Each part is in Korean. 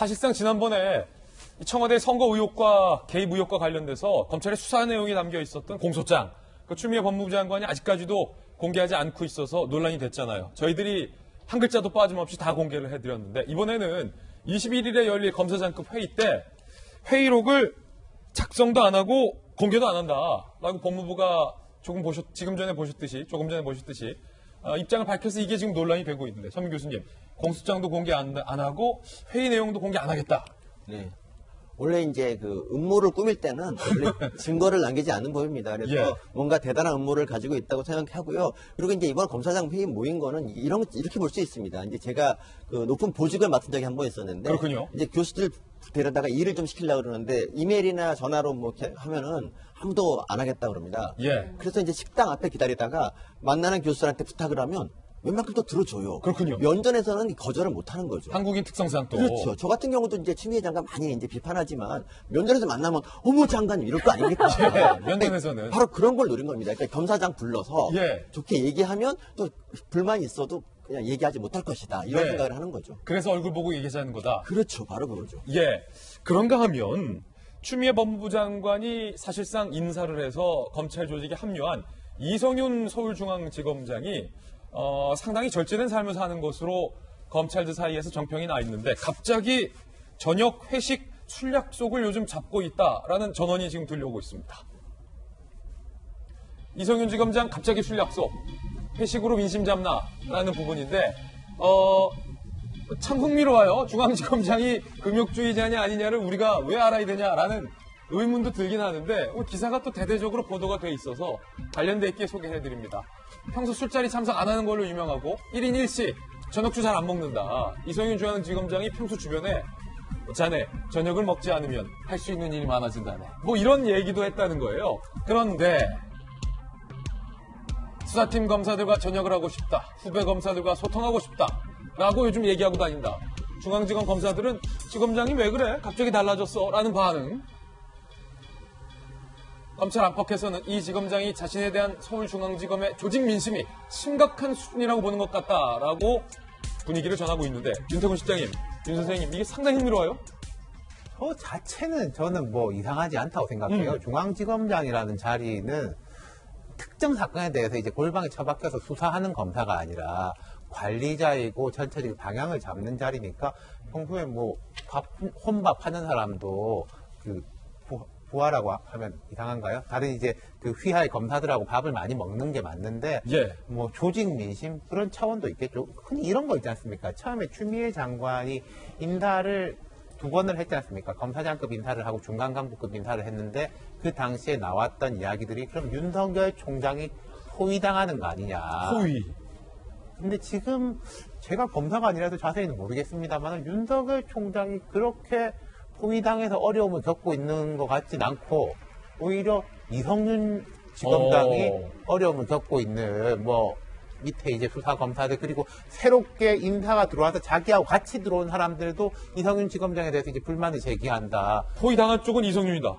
사실상 지난번에 청와대 선거 의혹과 개입 의혹과 관련돼서 검찰의 수사 내용이 담겨 있었던 공소장, 그 추미애 법무부 장관이 아직까지도 공개하지 않고 있어서 논란이 됐잖아요. 저희들이 한 글자도 빠짐없이 다 공개를 해드렸는데 이번에는 21일에 열릴 검사장급 회의 때 회의록을 작성도 안 하고 공개도 안 한다라고 법무부가 조금 전에 보셨듯이 입장을 밝혀서 이게 지금 논란이 되고 있는데 서민 교수님, 공소장도 공개 안 하고 회의 내용도 공개 안 하겠다. 네. 원래 이제 그 음모를 꾸밀 때는 원래 증거를 남기지 않는 법입니다. 그래서 예. 뭔가 대단한 음모를 가지고 있다고 생각하고요. 그리고 이제 이번 검사장 회의 모인 거는 이렇게 볼 수 있습니다. 이제 제가 그 높은 보직을 맡은 적이 한 번 있었는데, 그렇군요. 이제 교수들 데려다가 일을 좀 시키려고 그러는데 이메일이나 전화로 뭐 이렇게 하면은 아무도 안 하겠다 그럽니다. 예. 그래서 이제 식당 앞에 기다리다가 만나는 교수들한테 부탁을 하면 웬만큼 또 들어줘요. 그렇군요. 면전에서는 거절을 못 하는 거죠. 한국인 특성상 또. 그렇죠. 저 같은 경우도 이제 추미애 장관 많이 이제 비판하지만 면전에서 만나면 어머 장관님 이럴 거 아닙니까? 예, 면전에서는. 바로 그런 걸 노린 겁니다. 그러니까 검사장 불러서 예. 좋게 얘기하면 또 불만이 있어도 그냥 얘기하지 못할 것이다. 이런 네. 생각을 하는 거죠. 그래서 얼굴 보고 얘기하자는 거다. 그렇죠. 바로 그거죠. 예. 그런가 하면 추미애 법무부 장관이 사실상 인사를 해서 검찰 조직에 합류한 이성윤 서울중앙지검장이 상당히 절제된 삶을 사는 것으로 검찰들 사이에서 정평이 나 있는데 갑자기 저녁 회식 술 약속을 요즘 잡고 있다라는 전언이 지금 들려오고 있습니다. 이성윤 지검장 갑자기 술 약속, 회식으로 민심 잡나라는 부분인데 참 흥미로워요. 중앙지검장이 금욕주의자냐 아니냐를 우리가 왜 알아야 되냐라는 의문도 들긴 하는데 기사가 또 대대적으로 보도가 돼 있어서 관련돼 있게 소개해드립니다. 평소 술자리 참석 안 하는 걸로 유명하고 1인 1식, 저녁주 잘 안 먹는다. 이성윤 중앙지검장이 평소 주변에 자네 저녁을 먹지 않으면 할 수 있는 일이 많아진다네. 뭐 이런 얘기도 했다는 거예요. 그런데 수사팀 검사들과 저녁을 하고 싶다. 후배 검사들과 소통하고 싶다. 라고 요즘 얘기하고 다닌다. 중앙지검 검사들은 지검장이 왜 그래? 갑자기 달라졌어. 라는 반응. 검찰 안팎에서는 이 지검장이 자신에 대한 서울중앙지검의 조직 민심이 심각한 수준이라고 보는 것 같다라고 분위기를 전하고 있는데 윤태곤 실장님, 윤 선생님 이게 상당히 흥미로워요? 저 자체는 저는 뭐 이상하지 않다고 생각해요. 중앙지검장이라는 자리는 특정 사건에 대해서 이제 골방에 처박혀서 수사하는 검사가 아니라 관리자이고 전체적인 방향을 잡는 자리니까 평소에 뭐 혼밥 하는 사람도 부하라고 하면 이상한가요? 다른 이제 그 휘하의 검사들하고 밥을 많이 먹는 게 맞는데, 예. 뭐 조직 민심 그런 차원도 있겠죠. 흔히 이런 거 있지 않습니까? 처음에 추미애 장관이 인사를 2번을 했지 않습니까? 검사장급 인사를 하고 중간간부급 인사를 했는데 그 당시에 나왔던 이야기들이 그럼 윤석열 총장이 포위당하는 거 아니냐. 포위. 근데 지금 제가 검사가 아니라서 자세히는 모르겠습니다만 윤석열 총장이 그렇게 포위당해서 어려움을 겪고 있는 것 같진 않고 오히려 이성윤 지검장이 어려움을 겪고 있는 뭐 밑에 이제 수사 검사들 그리고 새롭게 인사가 들어와서 자기하고 같이 들어온 사람들도 이성윤 지검장에 대해서 이제 불만을 제기한다. 포위당한 쪽은 이성윤이다.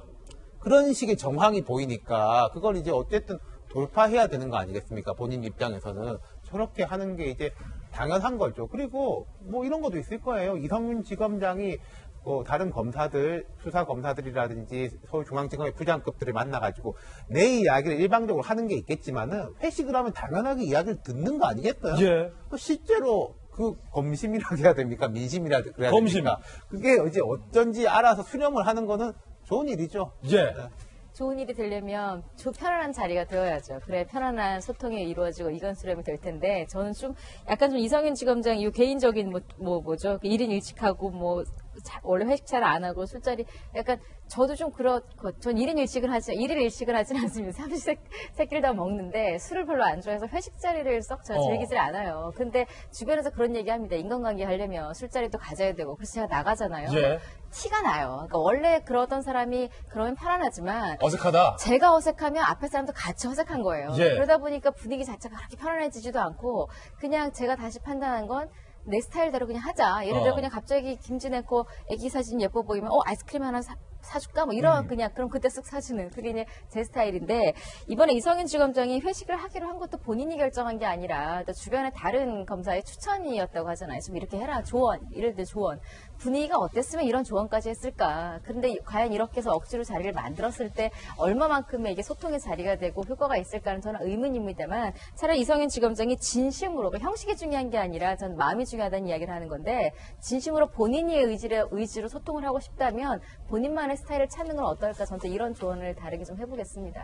그런 식의 정황이 보이니까 그걸 이제 어쨌든 돌파해야 되는 거 아니겠습니까? 본인 입장에서는 저렇게 하는 게 이제 당연한 거죠. 그리고 뭐 이런 것도 있을 거예요. 이성윤 지검장이 다른 검사들, 수사 검사들이라든지 서울중앙지검의 부장급들을 만나가지고 내 이야기를 일방적으로 하는 게 있겠지만은 회식을 하면 당연하게 이야기를 듣는 거 아니겠어요? 예. 실제로 그 검심이라고 해야 됩니까? 민심이라고 해야 검심. 됩니까? 그게 이제 어쩐지 알아서 수렴을 하는 거는 좋은 일이죠. 예. 네. 좋은 일이 되려면 편안한 자리가 되어야죠. 그래 편안한 소통이 이루어지고 이건 수렴이 될 텐데 저는 좀 약간 좀 이성윤 지검장 이 개인적인 뭐죠 1인 1식하고 뭐 원래 회식 잘 안 하고 술자리 약간 저도 좀 그렇고 전 1인 1식을 하진 않습니다. 삼시세끼를 다 먹는데 술을 별로 안 좋아해서 회식 자리를 썩 즐기질 않아요. 근데 주변에서 그런 얘기합니다. 인간관계 하려면 술자리도 가져야 되고 그래서 제가 나가잖아요. 예. 티가 나요. 그러니까 원래 그러던 사람이 그러면 편안하지만 어색하다. 제가 어색하면 앞에 사람도 같이 어색한 거예요. 예. 그러다 보니까 분위기 자체가 그렇게 편안해지지도 않고 그냥 제가 다시 판단한 건 내 스타일대로 그냥 하자. 예를 들어 그냥 갑자기 김진애 거 애기 사진 예뻐 보이면 아이스크림 하나 사줄까? 뭐 이런 그냥 그럼 그때 쓱 사주는 그게 이제 제 스타일인데 이번에 이성윤 지검장이 회식을 하기로 한 것도 본인이 결정한 게 아니라 또 주변에 다른 검사의 추천이었다고 하잖아요. 좀 이렇게 해라 조언, 이럴 때 조언. 분위기가 어땠으면 이런 조언까지 했을까? 그런데 과연 이렇게 해서 억지로 자리를 만들었을 때 얼마만큼의 이게 소통의 자리가 되고 효과가 있을까는 저는 의문입니다만 차라리 이성윤 지검장이 진심으로 그러니까 형식이 중요한 게 아니라 전 마음이 중요하다는 이야기를 하는 건데 진심으로 본인의 의지로 소통을 하고 싶다면 본인만의 스타일을 찾는 건 어떨까? 저는 이런 조언을 다르게 좀 해보겠습니다.